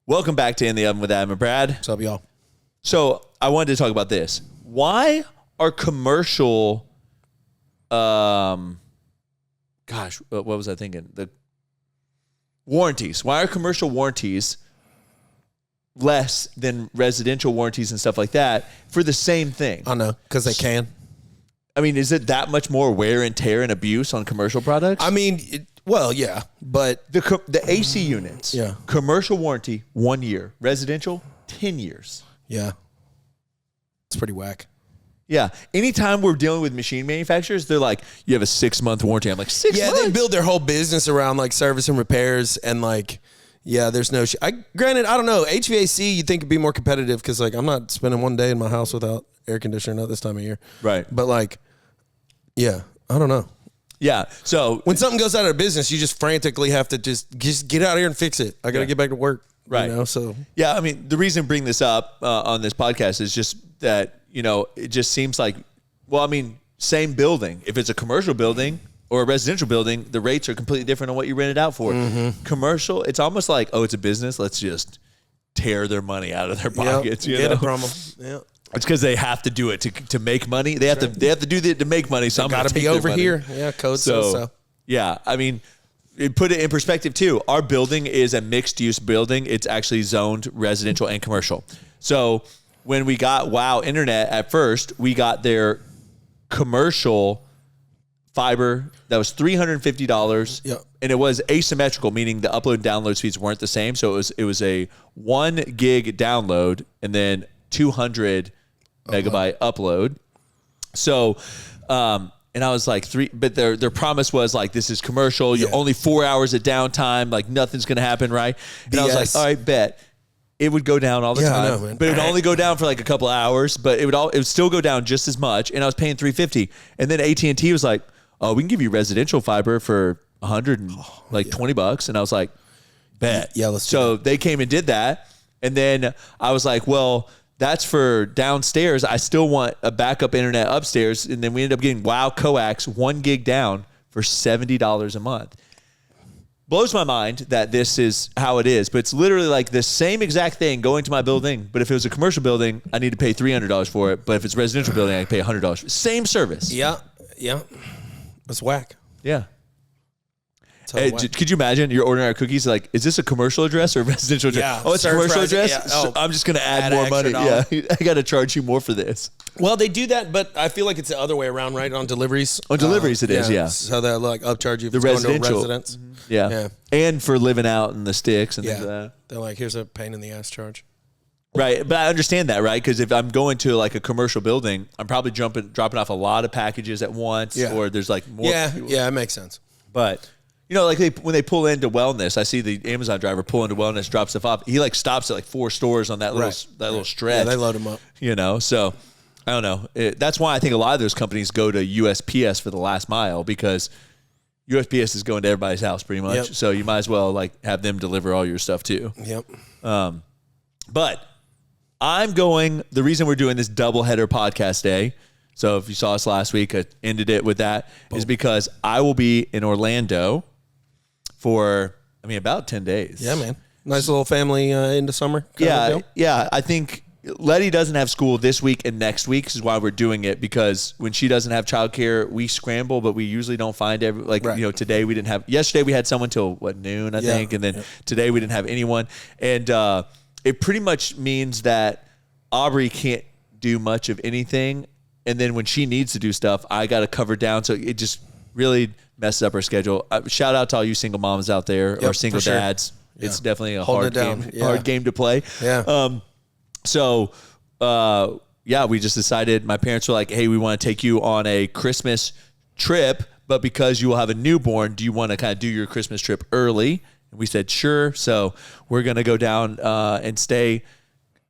Welcome back to In the Oven with Adam and Brad. What's up, y'all? So I wanted to talk about this. Why are commercial, what was I thinking? The warranties. Why are commercial warranties less than residential warranties and stuff like that for the same thing? I know, because they can. I mean, is it that much more wear and tear and abuse on commercial products? I mean, yeah, but The AC units, Yeah. commercial warranty, 1 year. Residential, 10 years. yeah, it's pretty whack. Yeah. Anytime we're dealing with machine manufacturers, they're like, you have a 6-month warranty. I'm like, 6 months? Yeah, they build their whole business around like service and repairs, and like, yeah, there's no. Granted, I don't know. HVAC, you think it'd be more competitive because like I'm not spending one day in my house without air conditioner at this time of year. Right. But like, yeah, I don't know. Yeah. So When something goes out of business, you just frantically have to just get out of here and fix it. I got to get back to work. Right. You know, so yeah, I mean, the reason I bring this up on this podcast is just that, it just seems like, same building. If it's a commercial building or a residential building, the rates are completely different on what you rent it out for. Mm-hmm. Commercial, it's almost like, oh, it's a business. Let's just tear their money out of their pockets. Get it from them. Yeah. It's because they have to do it to make money. They have to do it to make money. So I'm got to be over here. Yeah, code so. Yeah, I mean, put it in perspective too. Our building is a mixed use building. It's actually zoned residential and commercial. So when we got WOW Internet at first, we got their commercial fiber that was $350. Yep. And it was asymmetrical, meaning the upload and download speeds weren't the same. So it was a 1 gig download and then 200 megabyte upload. So, and I was like but their promise was like, this is commercial. You're only 4 hours of downtime. Like nothing's going to happen. Right. And I was like, all right, bet. It would go down all the time, I know, man. But it would only go down for like a couple of hours, but it would still go down just as much. And I was paying $350. And then AT&T was like, oh, we can give you residential fiber for $120. And I was like, bet. Yeah. Let's so they came and did that. And then I was like, well, that's for downstairs. I still want a backup internet upstairs. And then we ended up getting WOW Coax 1 gig down for $70 a month. Blows my mind that this is how it is, but it's literally like the same exact thing going to my building. But if it was a commercial building, I need to pay $300 for it. But if it's a residential building, I pay $100. Same service. Yeah. Yeah. That's whack. Yeah. Hey, could you imagine you're ordering our cookies? Like, is this a commercial address or a residential address? Yeah, oh, it's a commercial address. Yeah. So I'm just going to add more money. $1. Yeah, I got to charge you more for this. Well, they do that, but I feel like it's the other way around, right? On deliveries. On deliveries, it is. Yeah. So they'll like upcharge you the for residential residence. Mm-hmm. Yeah. And for living out in the sticks and things like that. They're like, here's a pain in the ass charge. Right, but I understand that, right? Because if I'm going to like a commercial building, I'm probably dropping off a lot of packages at once, or there's like more. Yeah, it makes sense. But like when they pull into Wellness, I see the Amazon driver pull into Wellness, drops stuff off. He like stops at like 4 stores on that little stretch. Yeah, they load them up. So I don't know. That's why I think a lot of those companies go to USPS for the last mile, because USPS is going to everybody's house pretty much. Yep. So you might as well like have them deliver all your stuff too. Yep. But the reason we're doing this doubleheader podcast day, so if you saw us last week, I ended it with that, is because I will be in Orlando for, about 10 days. Yeah, man. Nice little family into summer. Yeah. I think Letty doesn't have school this week and next week, is why we're doing it, because when she doesn't have childcare, we scramble, but we usually don't find today we didn't have, yesterday we had someone till noon, I think. And then today we didn't have anyone. And, it pretty much means that Aubrey can't do much of anything. And then when she needs to do stuff, I got to cover down. So it just really messes up our schedule. Shout out to all you single moms out there, or single dads. Sure. It's definitely a hard game to play. Yeah. We just decided, my parents were like, hey, we want to take you on a Christmas trip, but because you will have a newborn, do you want to kind of do your Christmas trip early? We said, sure. So we're going to go down and stay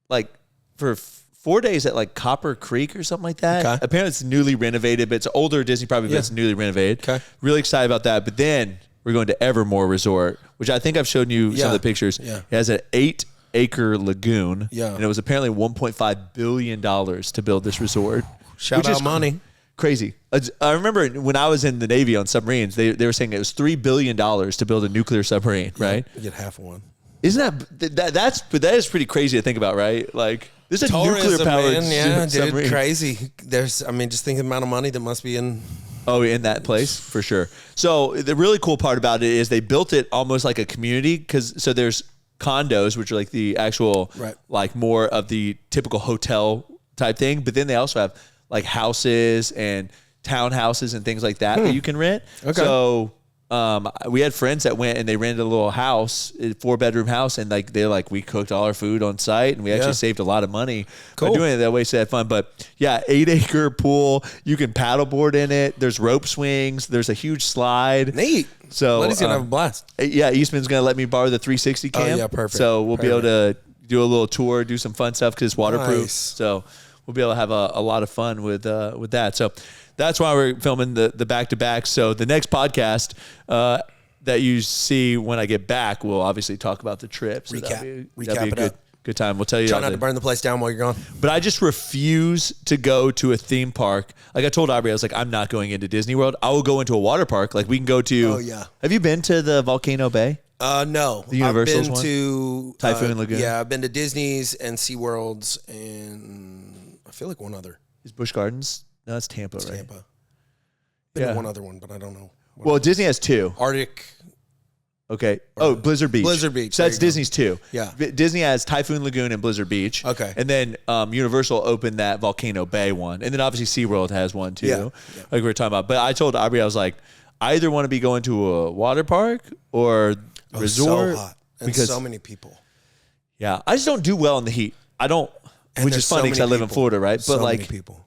like for 4 days at like Copper Creek or something like that. Okay. Apparently it's newly renovated, but it's an older Disney property, but it's newly renovated. Okay. Really excited about that. But then we're going to Evermore Resort, which I think I've shown you some of the pictures. Yeah. It has an 8-acre lagoon. Yeah. And it was apparently $1.5 billion to build this resort. Shout out money. Crazy. I remember when I was in the Navy on submarines, they were saying it was $3 billion to build a nuclear submarine, right? You get half of one. Isn't that is pretty crazy to think about, right? Like, there's a nuclear powered submarine. Dude, crazy. Just think of the amount of money that must be in. Oh, in that place for sure. So the really cool part about it is they built it almost like a community so there's condos, which are like the actual, like more of the typical hotel type thing. But then they also have like houses and townhouses and things like that you can rent. Okay. So we had friends that went and they rented a little house, a 4-bedroom house, and like we cooked all our food on site, and we actually saved a lot of money by doing it that way. So they had fun. But yeah, 8-acre pool. You can paddleboard in it. There's rope swings. The's a huge slide. Neat. So Letty's gonna have a blast. Yeah, Eastman's gonna let me borrow the 360 cam. Oh yeah, perfect. So we'll be able to do a little tour, do some fun stuff because it's waterproof. Nice. So we'll be able to have a lot of fun with that. So that's why we're filming the back-to-back. So the next podcast that you see when I get back, we'll obviously talk about the trip. So Recap that'd be a good time. We'll tell you. Try not to burn the place down while you're gone. But I just refuse to go to a theme park. Like I told Aubrey, I was like, I'm not going into Disney World. I will go into a water park. Like we can go to. Oh yeah. Have you been to the Volcano Bay? No. The Universal's I've been to Typhoon Lagoon. Yeah, I've been to Disney's and SeaWorld's and I feel like one other. Is Busch Gardens? No, that's Tampa, right? Tampa. Been to one other one, but I don't know. Well, Disney has 2. Arctic. Okay. Oh, Blizzard Beach. Blizzard Beach. So that's Disney's 2. Yeah. Disney has Typhoon Lagoon and Blizzard Beach. Okay. And then Universal opened that Volcano Bay one. And then obviously SeaWorld has one too. Like we were talking about. But I told Aubrey, I was like, I either want to be going to a water park or resort. So hot. And because so many people. Yeah. I just don't do well in the heat. I don't, which is funny because I live in Florida, right? But so many people.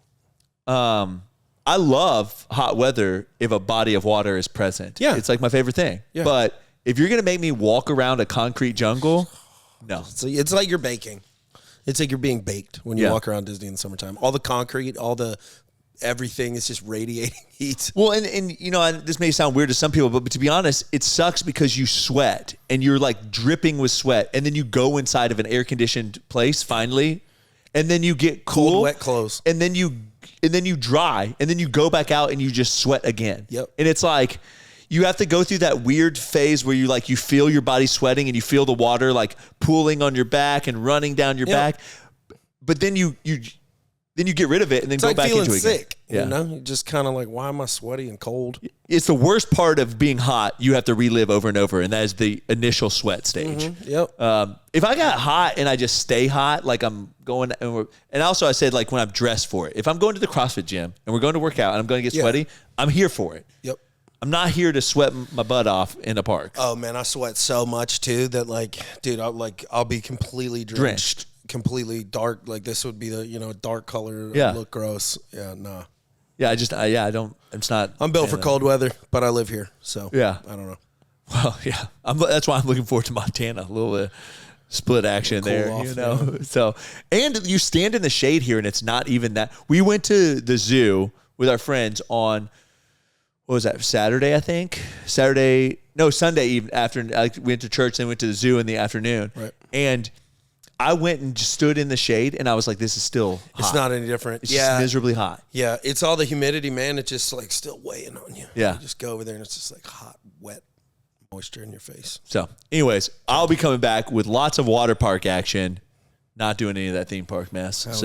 I love hot weather if a body of water is present. Yeah. It's like my favorite thing. Yeah. But if you're going to make me walk around a concrete jungle, no. So it's like you're baking. It's like you're being baked when you walk around Disney in the summertime. All the concrete, all the everything is just radiating heat. Well, and you know, this may sound weird to some people, but to be honest, it sucks because you sweat and you're like dripping with sweat. And then you go inside of an air-conditioned place finally, and then you get cool. Cold, wet clothes. And then you dry, and then you go back out and you just sweat again. Yep. And it's like you have to go through that weird phase where you feel your body sweating and you feel the water like pooling on your back and running down your back. But then you get rid of it and then it's go like back into it. Feeling sick. Yeah. You know, you're just kind of like, why am I sweaty and cold? It's the worst part of being hot. You have to relive over and over, and that is the initial sweat stage. Mm-hmm. Yep. If I got hot and I just stay hot, like I'm going, and also I said like when I'm dressed for it. If I'm going to the CrossFit gym and we're going to work out and I'm going to get sweaty, I'm here for it. Yep. I'm not here to sweat my butt off in a park. Oh man, I sweat so much too that like, dude, I'll be completely drenched. Completely dark, like this would be the dark color. Look gross. Yeah, nah. Yeah, I don't. It's not. I'm built for cold weather, but I live here, so yeah. I don't know. Well, yeah, that's why I'm looking forward to Montana. A little split action there, off, you know. Yeah. So, and you stand in the shade here, and it's not even that. We went to the zoo with our friends on what was that? Saturday, I think. Sunday even after. We went to church, then went to the zoo in the afternoon, right? And I went and just stood in the shade, and I was like, "This is still hot. It's not any different. It's just miserably hot." Yeah, it's all the humidity, man. It's just like still weighing on you. Yeah, you just go over there, and it's just like hot, wet moisture in your face. So, anyways, I'll be coming back with lots of water park action. Not doing any of that theme park mess. I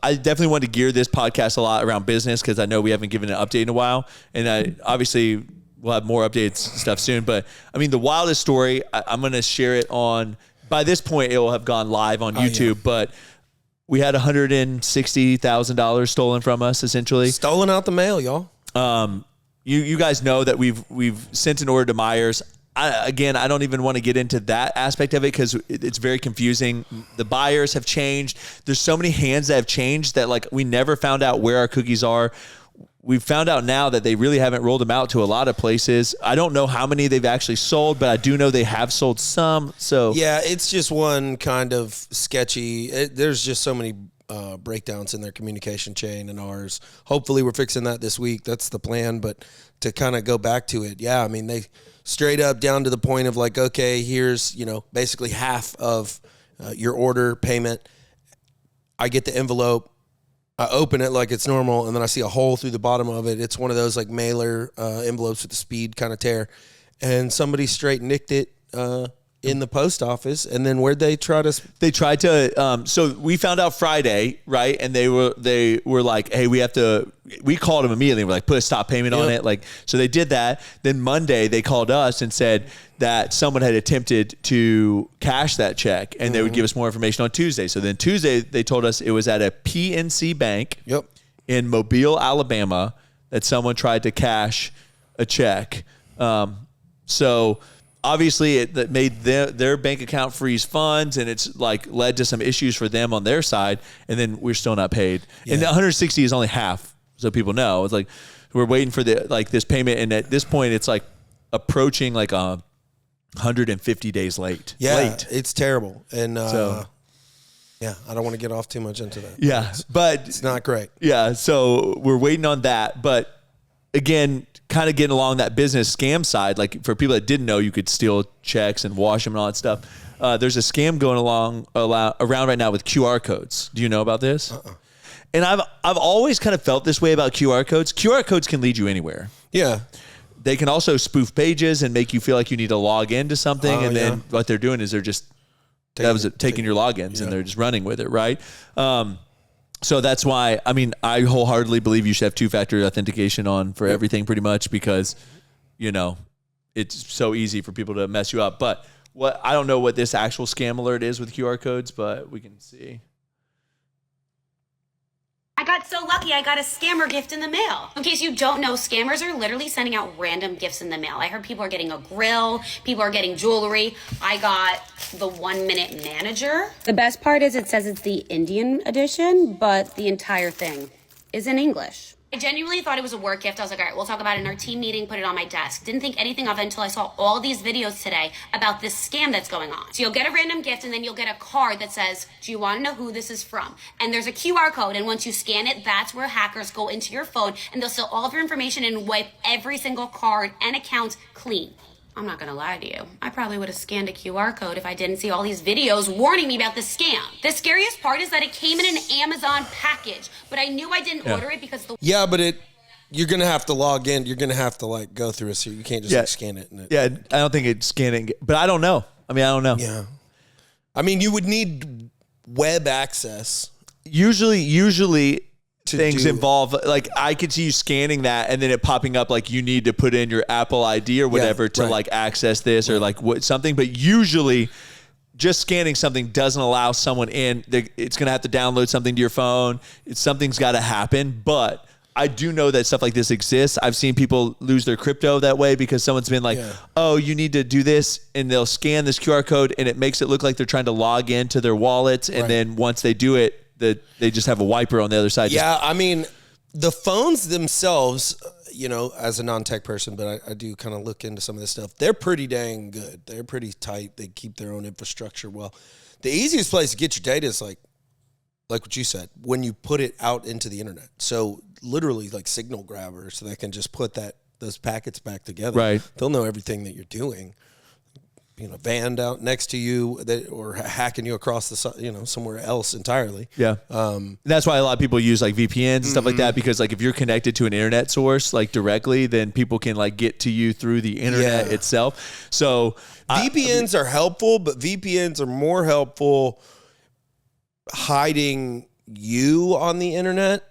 definitely want to gear this podcast a lot around business because I know we haven't given an update in a while, and obviously we'll have more updates and stuff soon. But I mean, the wildest story, I'm going to share it on, by this point, it will have gone live on YouTube, but we had $160,000 stolen from us, essentially. Stolen out the mail, y'all. You guys know that we've sent an order to Myers. I don't even want to get into that aspect of it because it's very confusing. The buyers have changed. There's so many hands that have changed that like we never found out where our cookies are. We've found out now that they really haven't rolled them out to a lot of places. I don't know how many they've actually sold, but I do know they have sold some. So yeah, it's just one kind of sketchy. There's just so many breakdowns in their communication chain and ours. Hopefully we're fixing that this week. That's the plan. But to kind of go back to it, yeah, I mean, they straight up down to the point of like, okay, here's, basically half of your order payment. I get the envelope. I open it like it's normal, and then I see a hole through the bottom of it. It's one of those like mailer envelopes with the speed kind of tear. and somebody straight nicked it in the post office. And then where'd they try to? They tried to. So we found out Friday, right? And they were like, "Hey, we have to." We called them immediately. We're like, "Put a stop payment on it." Like, so they did that. Then Monday they called us and said that someone had attempted to cash that check, and they would give us more information on Tuesday. So then Tuesday they told us it was at a PNC bank in Mobile, Alabama, that someone tried to cash a check. So obviously it made their bank account freeze funds, and it's like led to some issues for them on their side. And then we're still not paid. And the 160 is only half, so people know. It's like we're waiting for this payment, and at this point it's like approaching like 150 days late. It's terrible. And I don't want to get off too much into that. But it's not great. So we're waiting on that. But again, kind of getting along that business scam side, like for people that didn't know, you could steal checks and wash them and all that stuff. There's a scam going around right now with QR codes. Do you know about this? And I've always kind of felt this way about QR codes. QR codes can lead you anywhere. Yeah. They can also spoof pages and make you feel like you need to log into something. Then what they're doing is they're just taking your logins and they're just running with it, right? So that's why, I mean, I wholeheartedly believe you should have two-factor authentication on for everything pretty much, because, it's so easy for people to mess you up. But I don't know what this actual scam alert is with QR codes, but we can see. I got so lucky I got a scammer gift in the mail. In case you don't know, scammers are literally sending out random gifts in the mail. I heard people are getting a grill, people are getting jewelry. I got the 1 Minute Manager. The best part is it says it's the Indian edition, but the entire thing is in English. I genuinely thought it was a work gift. I was like, all right, we'll talk about it in our team meeting, put it on my desk. Didn't think anything of it until I saw all these videos today about this scam that's going on. So you'll get a random gift and then you'll get a card that says, do you want to know who this is from? And there's a QR code, and once you scan it, that's where hackers go into your phone and they'll steal all of your information and wipe every single card and account clean. I'm not gonna lie to you. I probably would have scanned a QR code if I didn't see all these videos warning me about this scam. The scariest part is that it came in an Amazon package, but I knew I didn't order it because but you're gonna have to log in. You're gonna have to go through a series. You can't just scan it. I don't think it's scanning, but I don't know. I don't know. Yeah. I mean, you would need web access. Usually things involve, like, I could see you scanning that and then it popping up like you need to put in your Apple ID or whatever to like access this or like something. But usually just scanning something doesn't allow someone in. It's going to have to download something to your phone. Something's got to happen. But I do know that stuff like this exists. I've seen people lose their crypto that way because someone's been like, oh, you need to do this. And they'll scan this QR code and it makes it look like they're trying to log into their wallets. And then once they do it, they just have a wiper on the other side. Yeah, I mean, the phones themselves, as a non-tech person, but I do kind of look into some of this stuff. They're pretty dang good. They're pretty tight. They keep their own infrastructure well. The easiest place to get your data is like what you said, when you put it out into the internet. So literally like signal grabbers, so they can just put those packets back together. Right. They'll know everything that you're doing. Banned out next to you or hacking you across the, somewhere else entirely. Yeah. That's why a lot of people use like VPNs and stuff like that, because like if you're connected to an internet source like directly, then people can like get to you through the internet itself. So VPNs are helpful, but VPNs are more helpful hiding you on the internet.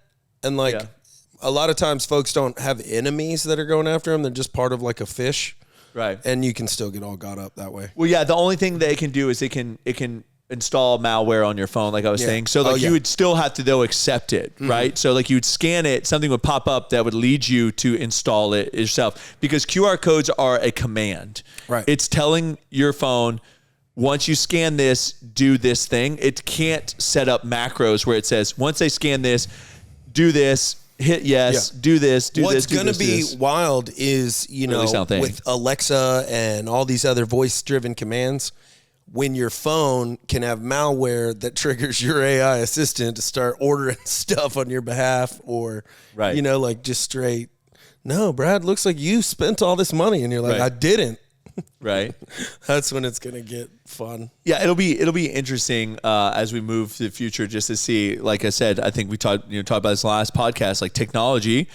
And a lot of times folks don't have enemies that are going after them. They're just part of like a fish. Right. And you can still get all got up that way. Well, yeah, the only thing that it can do is it can install malware on your phone, like I was saying. So like you would still have to though accept it, right? So like you would scan it, something would pop up that would lead you to install it yourself, because QR codes are a command. Right. It's telling your phone, once you scan this, do this thing. It can't set up macros where it says, once they scan this, do this, hit yes, do this, do What's this, do gonna this. What's going to be wild is, with Alexa and all these other voice-driven commands, when your phone can have malware that triggers your AI assistant to start ordering stuff on your behalf, or, just straight, no, Brad, looks like you spent all this money. And you're like, I didn't. Right. That's when it's going to get fun. Yeah, it'll be interesting as we move to the future, just to see. Like I said, I think we talked about this last podcast. Like, technology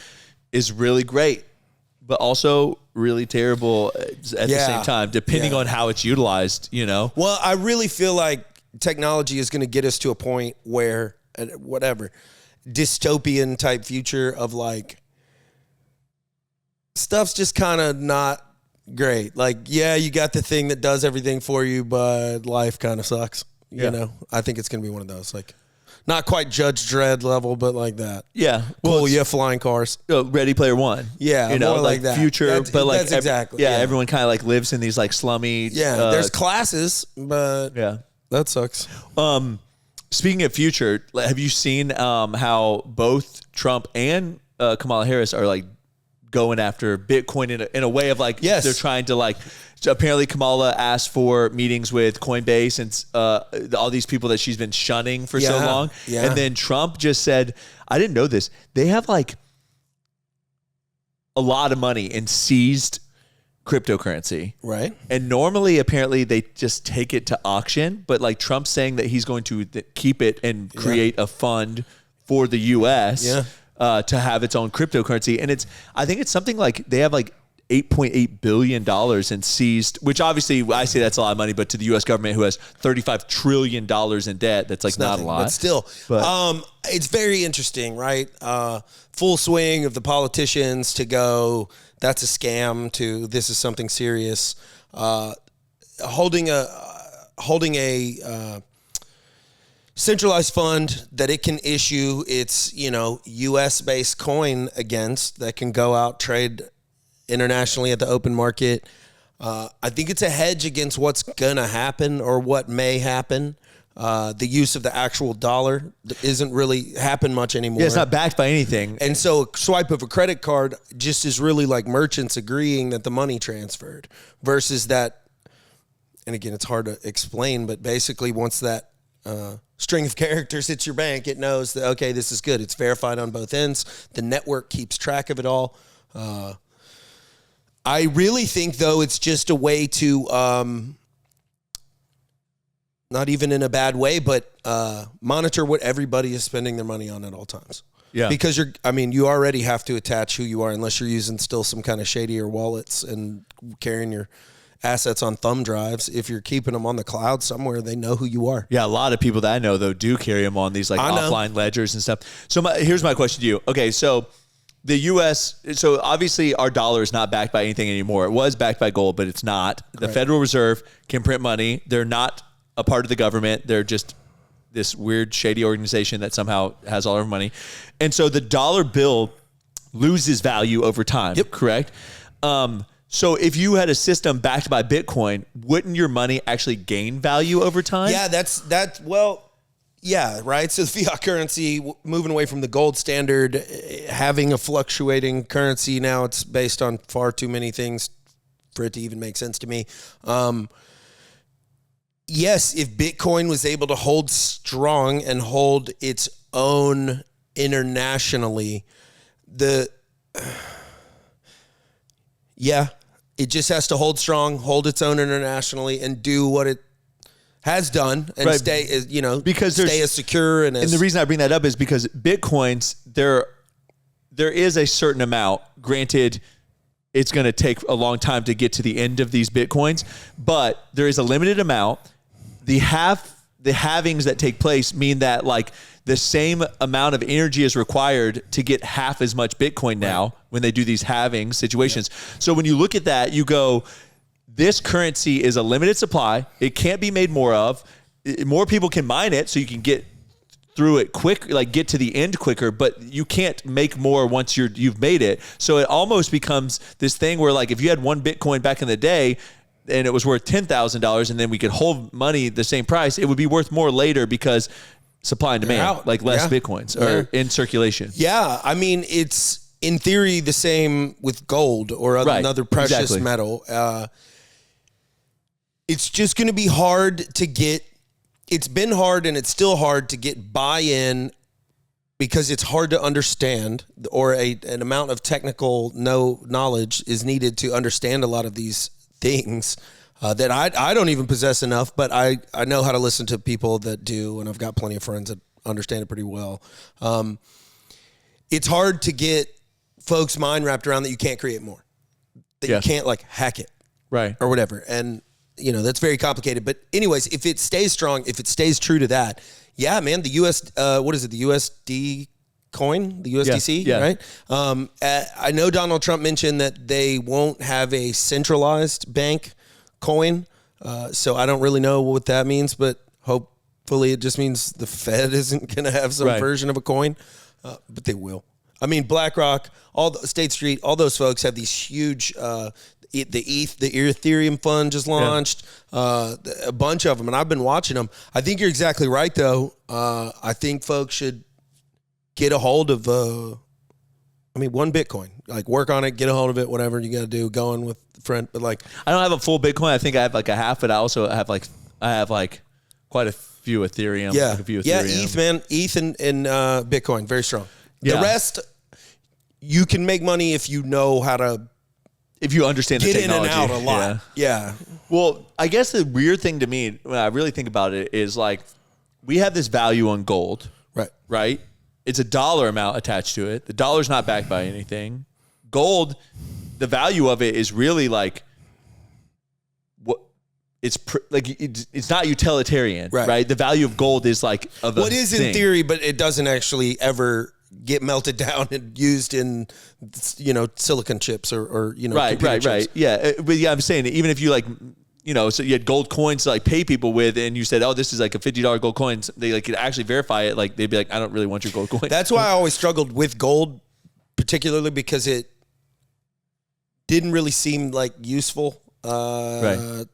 is really great, but also really terrible at the same time, depending on how it's utilized, Well, I really feel like technology is going to get us to a point where, whatever, dystopian type future of like, stuff's just kind of not great. Like, yeah, you got the thing that does everything for you, but life kind of sucks. You know, I think it's going to be one of those, like, not quite Judge Dredd level, but like that. Yeah. Cool. You have flying cars. Ready Player One. Yeah. You know, more like that. Future, but like, that's exactly. Everyone kind of like lives in these like slummy. Yeah. There's classes, but that sucks. Speaking of future, have you seen how both Trump and Kamala Harris are like going after Bitcoin in a way of like, they're trying to like, so apparently Kamala asked for meetings with Coinbase and all these people that she's been shunning for so long. Yeah. And then Trump just said, I didn't know this. They have like a lot of money in seized cryptocurrency. Right. And normally, apparently, they just take it to auction. But like Trump's saying that he's going to keep it and create a fund for the U.S. To have its own cryptocurrency. And I think it's something like they have like $8.8 billion in seized, which obviously I say that's a lot of money, but to the U.S. government who has $35 trillion in debt, that's like not a lot. But still, it's very interesting, right? Full swing of the politicians to go, that's a scam, to this is something serious. Holding a centralized fund that it can issue its, U.S.-based coin against that can go out, trade internationally at the open market. I think it's a hedge against what's gonna happen or what may happen. The use of the actual dollar isn't really happen much anymore. Yeah, it's not backed by anything. And so a swipe of a credit card just is really like merchants agreeing that the money transferred versus that. And again, it's hard to explain, but basically once that string of characters hits your bank, it knows that, okay, this is good. It's verified on both ends. The network keeps track of it all. I really think, though, it's just a way to, not even in a bad way, but monitor what everybody is spending their money on at all times. Yeah. Because you already have to attach who you are unless you're using still some kind of shadier wallets and carrying your assets on thumb drives. If you're keeping them on the cloud somewhere, they know who you are. Yeah, a lot of people that I know, though, do carry them on these like offline ledgers and stuff. So here's my question to you. Okay, so the U.S., so obviously our dollar is not backed by anything anymore. It was backed by gold, but it's not. The Federal Reserve can print money. They're not a part of the government. They're just this weird, shady organization that somehow has all our money. And so the dollar bill loses value over time, correct? So if you had a system backed by Bitcoin, wouldn't your money actually gain value over time? Yeah, yeah, right. So the fiat currency, moving away from the gold standard, having a fluctuating currency now, it's based on far too many things for it to even make sense to me. Yes, if Bitcoin was able to hold strong and hold its own internationally, it just has to hold strong, hold its own internationally, and do what it has done and stay as secure and the reason I bring that up is because Bitcoins, there is a certain amount. Granted, it's going to take a long time to get to the end of these Bitcoins, but there is a limited amount. The halvings that take place mean that like the same amount of energy is required to get half as much Bitcoin now when they do these halving situations. Yeah. So when you look at that, you go, this currency is a limited supply. It can't be made more of. More people can mine it so you can get through it quick, like get to the end quicker, but you can't make more once you've made it. So it almost becomes this thing where like if you had one Bitcoin back in the day and it was worth $10,000 and then we could hold money the same price, it would be worth more later because supply and demand, like less Bitcoins are in circulation. Yeah. I mean, it's in theory the same with gold or another precious metal. It's just going to be hard to get. It's been hard and it's still hard to get buy-in because it's hard to understand, or an amount of technical knowledge is needed to understand a lot of these things that I don't even possess enough, but I know how to listen to people that do, and I've got plenty of friends that understand it pretty well. It's hard to get folks' mind wrapped around that you can't create more. that you can't like hack it. Right. Or whatever. And, you know, that's very complicated. But anyways, if it stays strong, if it stays true to that, yeah, man, the what is it? The USD coin, the USDC, right? I know Donald Trump mentioned that they won't have a centralized bank coin. So I don't really know what that means, but hopefully it just means the Fed isn't going to have some version of a coin, but they will. I mean, BlackRock, State Street, all those folks have these huge, the Ethereum fund just launched, a bunch of them, and I've been watching them. I think you're exactly right, though. I think folks should get a hold of, one Bitcoin. Like, work on it, get a hold of it, whatever you got to do, going with a friend. But, like, I don't have a full Bitcoin. I think I have, like, a half, but I also have, quite a few Ethereum. Yeah, like a few Ethereum. Yeah, ETH, man. ETH and Bitcoin, very strong. Yeah. The rest, you can make money if you know how to... If you understand the technology. Get in and out a lot. Yeah. Well, I guess the weird thing to me, when I really think about it, is like we have this value on gold. Right? It's a dollar amount attached to it. The dollar's not backed by anything. Gold, the value of it is really like what it's not utilitarian, right? The value of gold is like of a is thing. In theory, but it doesn't actually ever get melted down and used in, silicon chips or right. chips. Yeah, but yeah, I'm saying even if you like, so you had gold coins to like pay people with, and you said, oh, this is like a $50 gold coin. So they like could actually verify it. Like they'd be like, I don't really want your gold coin. That's why I always struggled with gold, particularly because it didn't really seem like useful. As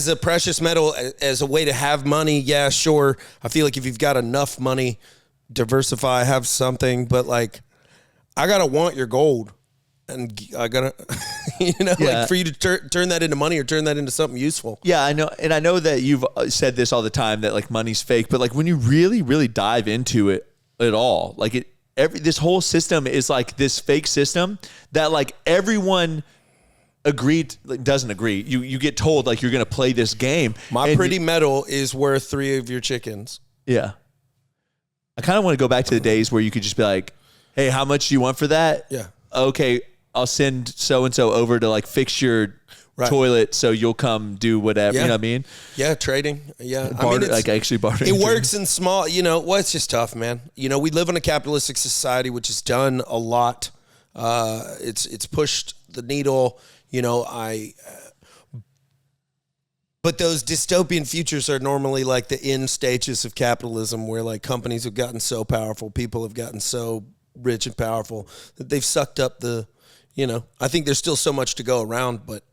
a precious metal, as a way to have money. Yeah, sure. I feel like if you've got enough money, diversify, have something, but like I gotta want your gold, and I gotta like for you to turn that into money or turn that into something useful. Yeah, I know, and I know that you've said this all the time that like money's fake, but like when you really really dive into it at all, like this whole system is like this fake system that like everyone doesn't agree. You get told like you're gonna play this game. My pretty metal is worth 3 of your chickens. Yeah. I kind of want to go back to the days where you could just be like, hey, how much do you want for that? Yeah. Okay, I'll send so-and-so over to like fix your toilet so you'll come do whatever. Yeah. You know what I mean? Yeah, trading. Yeah. Barter, like actually bartering. It works in small, it's just tough, man. We live in a capitalistic society, which has done a lot. It's pushed the needle, but those dystopian futures are normally like the end stages of capitalism where like companies have gotten so powerful, people have gotten so rich and powerful that they've sucked up I think there's still so much to go around, but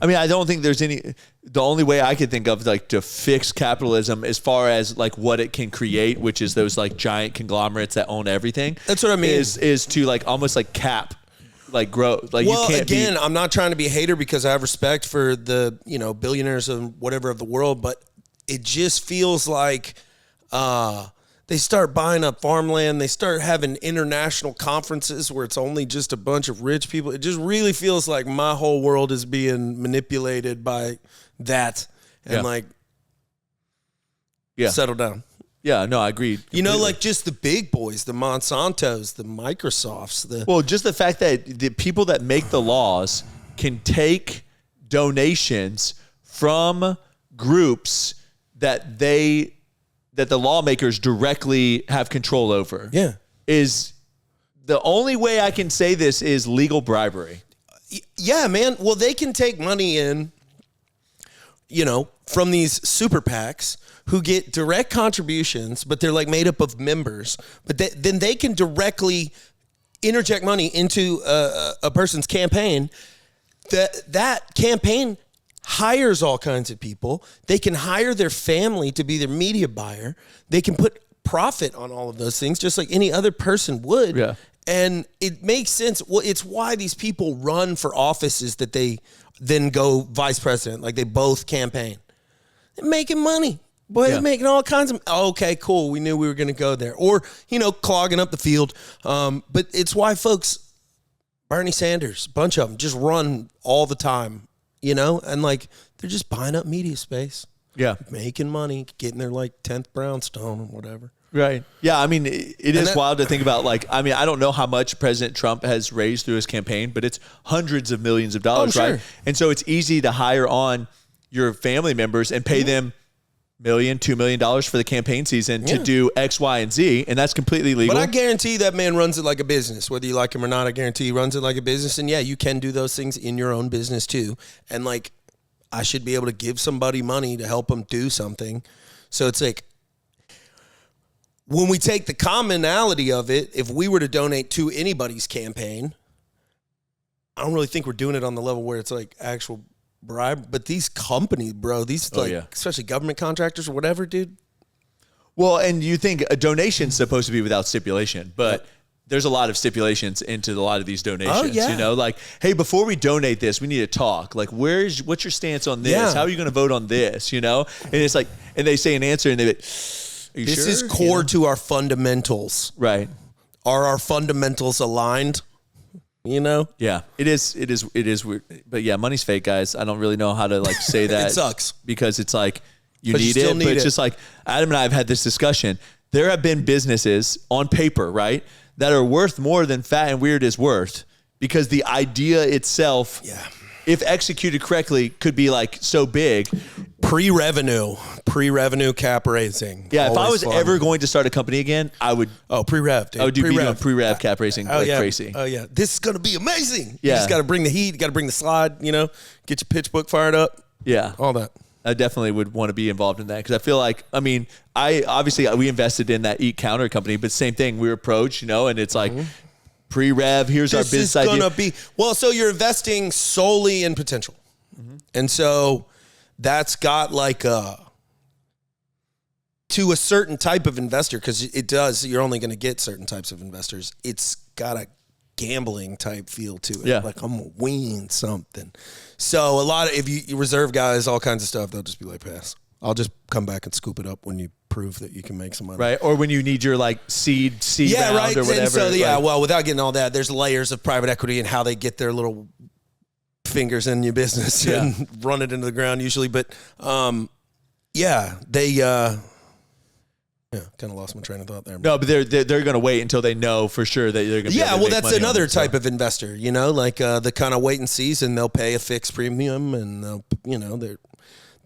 I don't think there's the only way I could think of like to fix capitalism as far as like what it can create, which is those like giant conglomerates that own everything. That's what I mean. Is to like almost like cap like grow like well, you can't again, I'm not trying to be a hater because I have respect for the billionaires and whatever of the world, but it just feels like they start buying up farmland, they start having international conferences where it's only just a bunch of rich people. It just really feels like my whole world is being manipulated by that, and settle down. Yeah, no, I agree. Completely. Like just the big boys, the Monsantos, the Microsofts. Well, just the fact that the people that make the laws can take donations from groups that the lawmakers directly have control over. Yeah. Is the only way I can say this is legal bribery. Yeah, man. Well, they can take money in, from these super PACs who get direct contributions, but they're like made up of members. But then they can directly interject money into a person's campaign. That campaign hires all kinds of people. They can hire their family to be their media buyer. They can put profit on all of those things, just like any other person would. Yeah. And it makes sense. Well, it's why these people run for offices that they then go vice president. Like they both campaign. They're making money. Boy, they're making all kinds of... Okay, cool. We knew we were going to go there. Or, clogging up the field. But it's why folks... Bernie Sanders, a bunch of them, just run all the time, And, like, they're just buying up media space. Yeah. Making money, getting their, like, 10th brownstone or whatever. Right. Yeah. I mean, it is wild to think about. Like, I mean, I don't know how much President Trump has raised through his campaign, but it's hundreds of millions of dollars, right? Sure. And so it's easy to hire on your family members and pay them $1 million, $2 million for the campaign season to do X, Y, and Z, and that's completely legal. But I guarantee that man runs it like a business, whether you like him or not. I guarantee he runs it like a business, and yeah, you can do those things in your own business too. And like, I should be able to give somebody money to help them do something. So it's like, when we take the commonality of it, if we were to donate to anybody's campaign, I don't really think we're doing it on the level where it's like actual bribe. But these companies, bro, especially government contractors or whatever, dude. Well, and you think a donation's supposed to be without stipulation, but there's a lot of stipulations into a lot of these donations. You know, like, hey, before we donate this, we need to talk. Like, what's your stance on this? Yeah. How are you going to vote on this? You know, and it's like, and they say an answer, and they're like, this is core to our fundamentals. Right. Are our fundamentals aligned? You know? Yeah. It is weird. But yeah, money's fake, guys. I don't really know how to like say that. It sucks. Because it's like you need it. But it's just like Adam and I have had this discussion. There have been businesses on paper, right, that are worth more than Fat and Weird is worth because the idea itself, if executed correctly, could be like so big. Pre-revenue cap raising. Yeah, if I was ever going to start a company again, I would. Oh, pre-rev, dude. I would be doing pre-rev cap raising crazy. Oh, yeah. This is going to be amazing. Yeah. You just got to bring the heat. You got to bring the slide, you know, get your pitch book fired up. Yeah. All that. I definitely would want to be involved in that because I feel like, I mean, we invested in that Eat Counter company, but same thing. We were approached, you know, and it's like pre-rev, here's our business idea. This is going to be, well, so you're investing solely in potential. Mm-hmm. And so that's got like to a certain type of investor, because it does, you're only going to get certain types of investors. It's got a gambling type feel to it. Yeah. Like, I'm going to win something. So a lot of, if you reserve guys, all kinds of stuff, they'll just be like, pass. I'll just come back and scoop it up when you prove that you can make some money. Right. Or when you need your like seed round right. or whatever. And so, well, without getting all that, there's layers of private equity and how they get their little fingers in your business and run it into the ground usually. But they kind of lost my train of thought there. No, but they're going to wait until they know for sure that they're going to be able to make that's money another type of investor, you know, like the kind of wait and sees, and they'll pay a fixed premium, and they'll, you know, the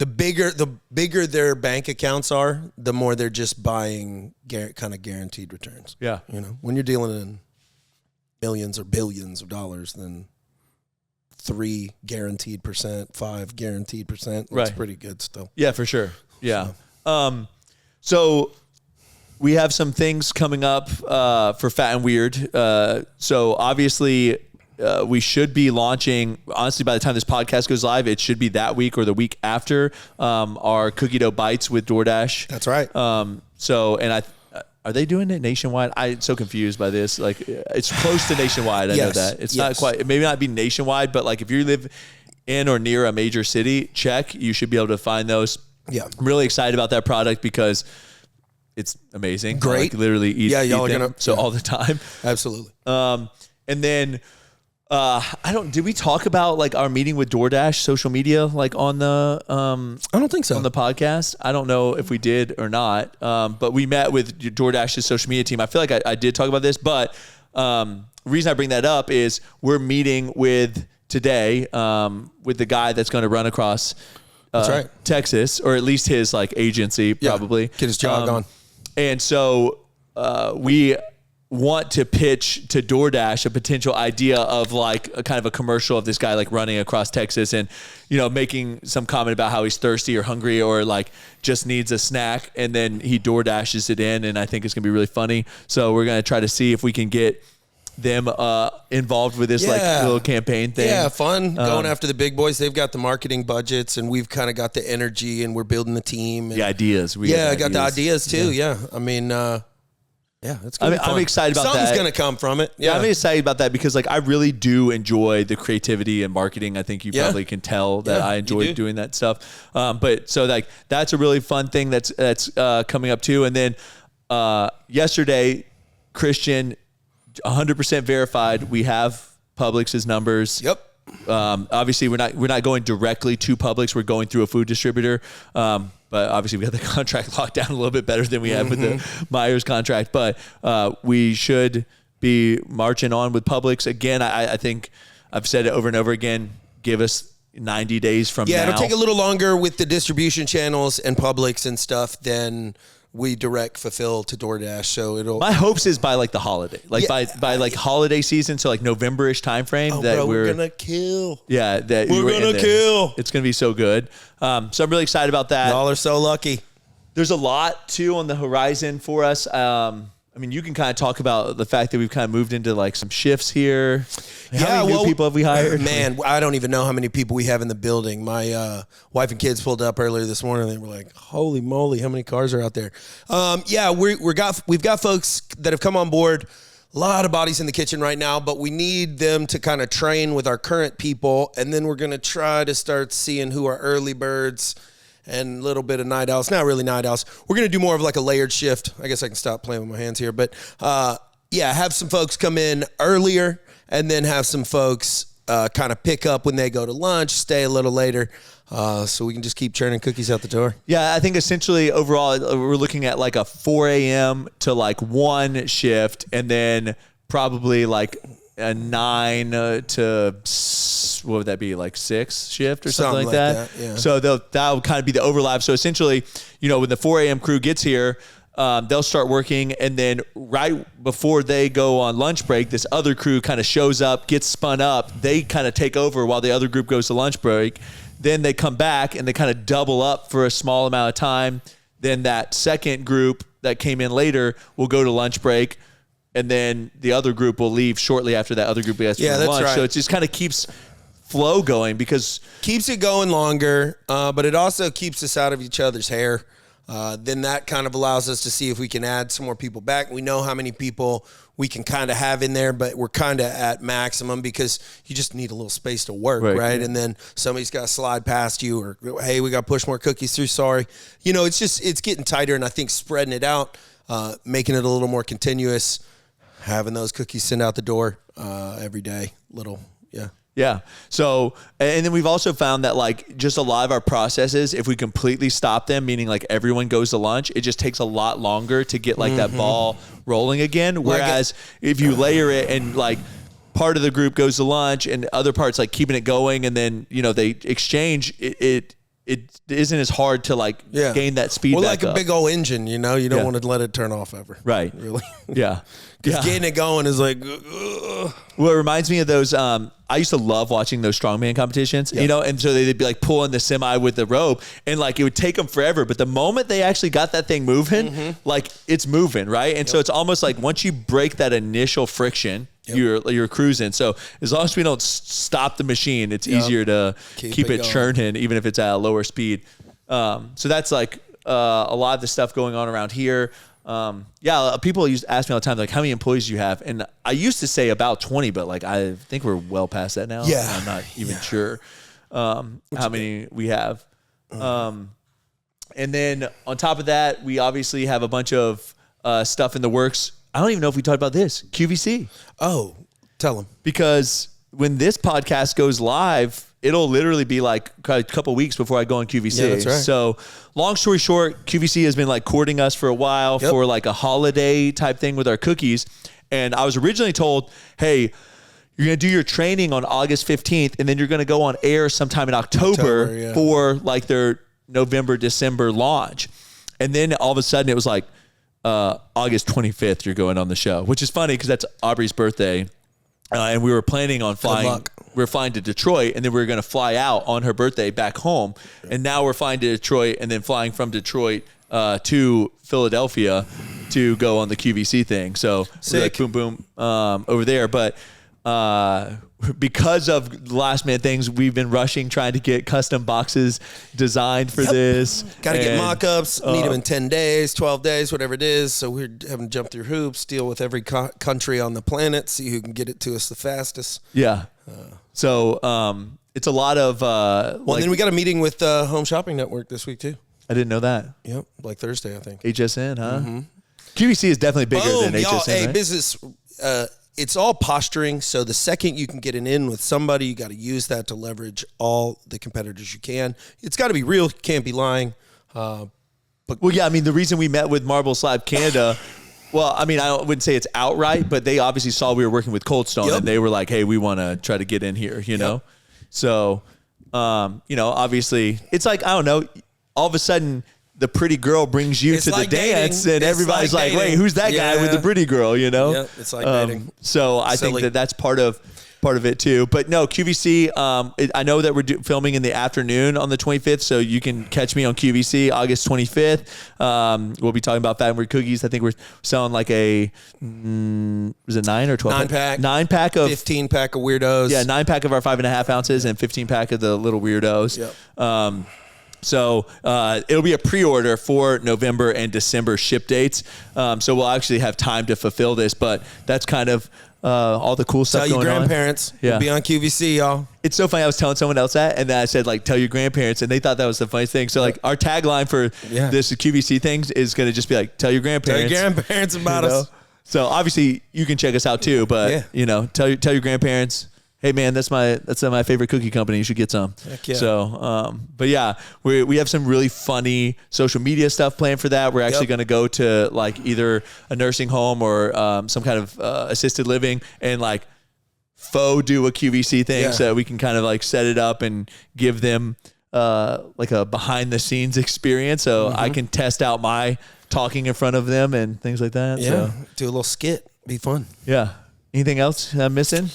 bigger their bank accounts are, the more they're just buying kind of guaranteed returns. Yeah. You know, when you're dealing in millions or billions of dollars, then 3 guaranteed %, 5 guaranteed %. That's pretty good still. Yeah, for sure. Yeah. So we have some things coming up for Fat and Weird. So obviously we should be launching, honestly, by the time this podcast goes live, it should be that week or the week after, our cookie dough bites with DoorDash. That's right. Are they doing it nationwide? I'm so confused by this. Like, it's close to nationwide. I know that. It's not quite, it may not be nationwide, but like if you live in or near a major city, you should be able to find those. Yeah. I'm really excited about that product because it's amazing. Great. I literally eat y'all them, are gonna all the time. Absolutely. And then did we talk about like our meeting with DoorDash social media, like on the, I don't think so. On the podcast? I don't know if we did or not. But we met with DoorDash's social media team. I feel like I did talk about this, but, the reason I bring that up is we're meeting today, with the guy that's going to run across, that's right, Texas, or at least his like agency, probably get his jog on. And so, we want to pitch to DoorDash a potential idea of like a kind of a commercial of this guy like running across Texas and, you know, making some comment about how he's thirsty or hungry or like just needs a snack, and then he DoorDashes it in, and I think it's gonna be really funny. So we're gonna try to see if we can get them involved with this like little campaign thing. Yeah, fun going after the big boys. They've got the marketing budgets, and we've kind of got the energy, and we're building the team. And the ideas. I got the ideas too. Yeah, I mean, it's gonna be fun. I'm excited about that. Something's gonna come from it. Yeah, I'm excited about that because like I really do enjoy the creativity and marketing. I think you probably can tell that I enjoy doing that stuff. But so like that's a really fun thing that's coming up too. And then yesterday, Christian, 100% verified. We have Publix's numbers. Yep. Obviously, we're not going directly to Publix. We're going through a food distributor. But obviously, we got the contract locked down a little bit better than we have with the Myers contract. But we should be marching on with Publix. Again, I think I've said it over and over again. Give us 90 days from now. Yeah, it'll take a little longer with the distribution channels and Publix and stuff than we direct fulfill to DoorDash. So it'll. My hopes is by like the holiday, like by like holiday season, so like November-ish time frame we're gonna kill. Yeah, that we're gonna kill. It's gonna be so good. So I'm really excited about that. Y'all are so lucky. There's a lot too on the horizon for us. I mean, you can kind of talk about the fact that we've kind of moved into like some shifts here. How many new people have we hired? Man, I don't even know how many people we have in the building. My wife and kids pulled up earlier this morning. And they were like, "Holy moly, how many cars are out there?" We've got folks that have come on board. A lot of bodies in the kitchen right now, but we need them to kind of train with our current people, and then we're going to try to start seeing who are early birds and a little bit of night owls. Not really night owls. We're going to do more of like a layered shift. I guess I can stop playing with my hands here. But, have some folks come in earlier and then have some folks kind of pick up when they go to lunch, stay a little later, so we can just keep churning cookies out the door. Yeah, I think essentially overall we're looking at like a 4 a.m. to like 1 shift, and then probably like a 9 to what would that be, like 6 shift or something like that. Yeah. So that'll kind of be the overlap. So essentially, when the 4 a.m. crew gets here, they'll start working, and then right before they go on lunch break, this other crew kind of shows up, gets spun up. They kind of take over while the other group goes to lunch break. Then they come back and they kind of double up for a small amount of time. Then that second group that came in later will go to lunch break, and then the other group will leave shortly after that other group has that's lunch. right. So it just kind of keeps flow going, because keeps it going longer, but it also keeps us out of each other's hair. Then that kind of allows us to see if we can add some more people back. We know how many people we can kind of have in there, but we're kind of at maximum because you just need a little space to work, right? And then somebody's got to slide past you, or, hey, we got to push more cookies through, sorry. It's getting tighter, and I think spreading it out, making it a little more continuous, having those cookies sent out the door every day, Yeah. So, and then we've also found that like just a lot of our processes, if we completely stop them, meaning like everyone goes to lunch, it just takes a lot longer to get like that ball rolling again. Whereas if you layer it and like part of the group goes to lunch and other parts like keeping it going, and then, they exchange, it isn't as hard to like gain that speed. Well, back like up. a big old engine, you don't want to let it turn off ever. Right. Really. Yeah. Because getting it going is like, Well, it reminds me of those. I used to love watching those strongman competitions, and so they'd be like pulling the semi with the rope, and like it would take them forever. But the moment they actually got that thing moving, like it's moving, right? And so it's almost like once you break that initial friction, you're cruising. So as long as we don't stop the machine, it's easier to keep it churning, even if it's at a lower speed. So that's like a lot of the stuff going on around here. People used to ask me all the time, like, how many employees do you have? And I used to say about 20, but like, I think we're well past that now. Yeah. I'm not even sure, how many we have. And then on top of that, we obviously have a bunch of, stuff in the works. I don't even know if we talked about this, QVC. Oh, tell them. Because when this podcast goes live, it'll literally be like a couple weeks before I go on QVC. Yeah, that's right. So long story short, QVC has been like courting us for a while for like a holiday type thing with our cookies. And I was originally told, hey, you're going to do your training on August 15th, and then you're going to go on air sometime in October for like their November, December launch. And then all of a sudden it was like August 25th, you're going on the show, which is funny because that's Aubrey's birthday. And we were planning on flying. We were flying to Detroit, and then we were going to fly out on her birthday back home. And now we're flying to Detroit, and then flying from Detroit to Philadelphia to go on the QVC thing. So we're like boom, boom over there. But because of last minute things, we've been rushing trying to get custom boxes designed for this. Got to get mock-ups, need them in 10 days, 12 days, whatever it is. So we're having to jump through hoops, deal with every country on the planet, see who can get it to us the fastest. Yeah. So it's a lot of... then we got a meeting with Home Shopping Network this week, too. I didn't know that. Yep, like Thursday, I think. HSN, huh? QVC is definitely bigger than HSN, Hey, right? business... it's all posturing. So the second you can get an in with somebody, you got to use that to leverage all the competitors you can. It's got to be real. Can't be lying. Well, yeah, I mean, the reason we met with Marble Slab Canada, well, I mean, I wouldn't say it's outright, but they obviously saw we were working with Cold Stone, and they were like, hey, we want to try to get in here, you know? So, you know, obviously, it's like, I don't know, all of a sudden, the pretty girl brings you to the dance, and everybody's like, wait, who's that guy with the pretty girl, you know? Yeah, it's like dating. So I think that that's part of it too. But no, QVC, I know that we're filming in the afternoon on the 25th, so you can catch me on QVC August 25th. We'll be talking about Fat and Weird cookies. I think we're selling like a, was it 9 or 12? 9-pack. 9-pack of 15-pack of weirdos. Yeah, 9-pack of our 5.5 ounces and 15-pack of the little weirdos. Yep. So it'll be a pre-order for November and December ship dates. So we'll actually have time to fulfill this, but that's kind of all the cool stuff going on. Tell your grandparents. We'll be on QVC, y'all. It's so funny. I was telling someone else that, and then I said, like, tell your grandparents, and they thought that was the funniest thing. So, like, our tagline for this QVC things is going to just be like, tell your grandparents. Tell your grandparents about us. So, obviously, you can check us out too, but, you know, tell your grandparents. Hey man, that's my favorite cookie company. You should get some. Heck yeah. So, but yeah, we have some really funny social media stuff planned for that. We're actually going to go to like either a nursing home or some kind of assisted living and like faux do a QVC thing so that we can kind of like set it up and give them like a behind the scenes experience. So I can test out my talking in front of them and things like that. Yeah, so. do a little skit. Be fun. Yeah. Anything else I'm missing?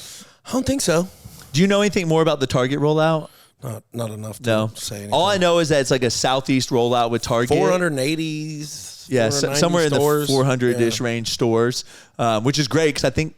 I don't think so. Do you know anything more about the Target rollout? Not enough to say anything. All I know is that it's like a Southeast rollout with Target. 480s. Yeah, somewhere stores. In the 400-ish range stores, which is great because I think,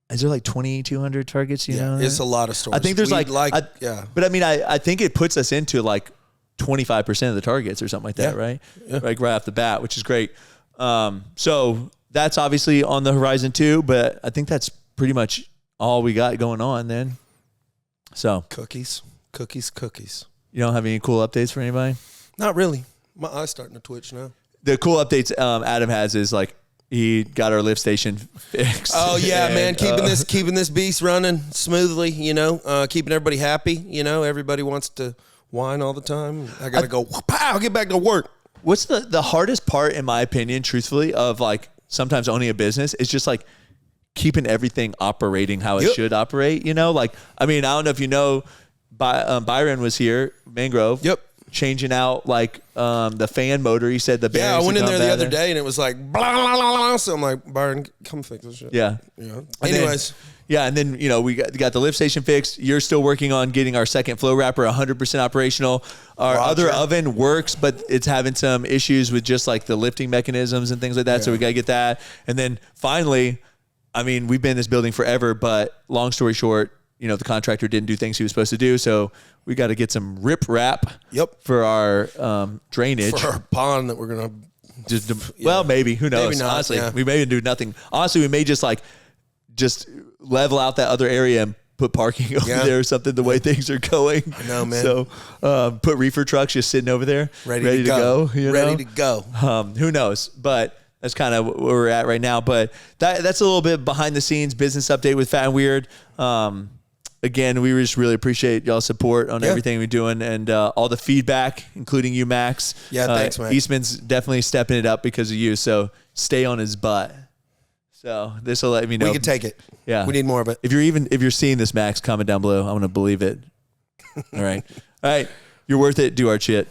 is there like 2,200 Targets, you know? It's a lot of stores. I think there's but I mean, I think it puts us into like 25% of the Targets or something like that, right? Yeah. Like right off the bat, which is great. So that's obviously on the horizon too, but I think that's pretty much all we got going on then. So cookies. You don't have any cool updates for anybody? Not really. My eye's starting to twitch now. The cool updates Adam has is like he got our lift station fixed. Oh yeah, man, keeping this beast running smoothly. You know, keeping everybody happy. You know, everybody wants to whine all the time. I gotta go. Pow! Get back to work. What's the hardest part, in my opinion, truthfully, of like sometimes owning a business is just like keeping everything operating how it should operate, you know? Like, I mean, I don't know if you know, Byron was here, Mangrove. Changing out like the fan motor. He said the bearings. Yeah, I went in there the other day and it was like blah, blah, blah, blah. So I'm like, Byron, come fix this shit. Yeah. Anyways. And then you know we got the lift station fixed. You're still working on getting our second flow wrapper 100% operational. Our other oven works, but it's having some issues with just like the lifting mechanisms and things like that. So we got to get that. And then finally, I mean, we've been in this building forever, but long story short, you know, the contractor didn't do things he was supposed to do. So we got to get some rip wrap for our drainage. For our pond that we're going to well, maybe. Who knows? Maybe not, honestly, we may do nothing. Honestly, we may just level out that other area and put parking over there or something the way things are going. I know, man. So put reefer trucks just sitting over there ready to go. Ready to go. Who knows? But that's kind of where we're at right now. But that's a little bit behind the scenes business update with Fat and Weird. Again, we just really appreciate y'all's support on everything we're doing and all the feedback, including you, Max. Yeah, thanks, man. Eastman's definitely stepping it up because of you. So stay on his butt. So this will let me know. We can take it. Yeah. We need more of it. If you're seeing this, Max, comment down below. I want to believe it. All right. All right. You're worth it. Do our shit.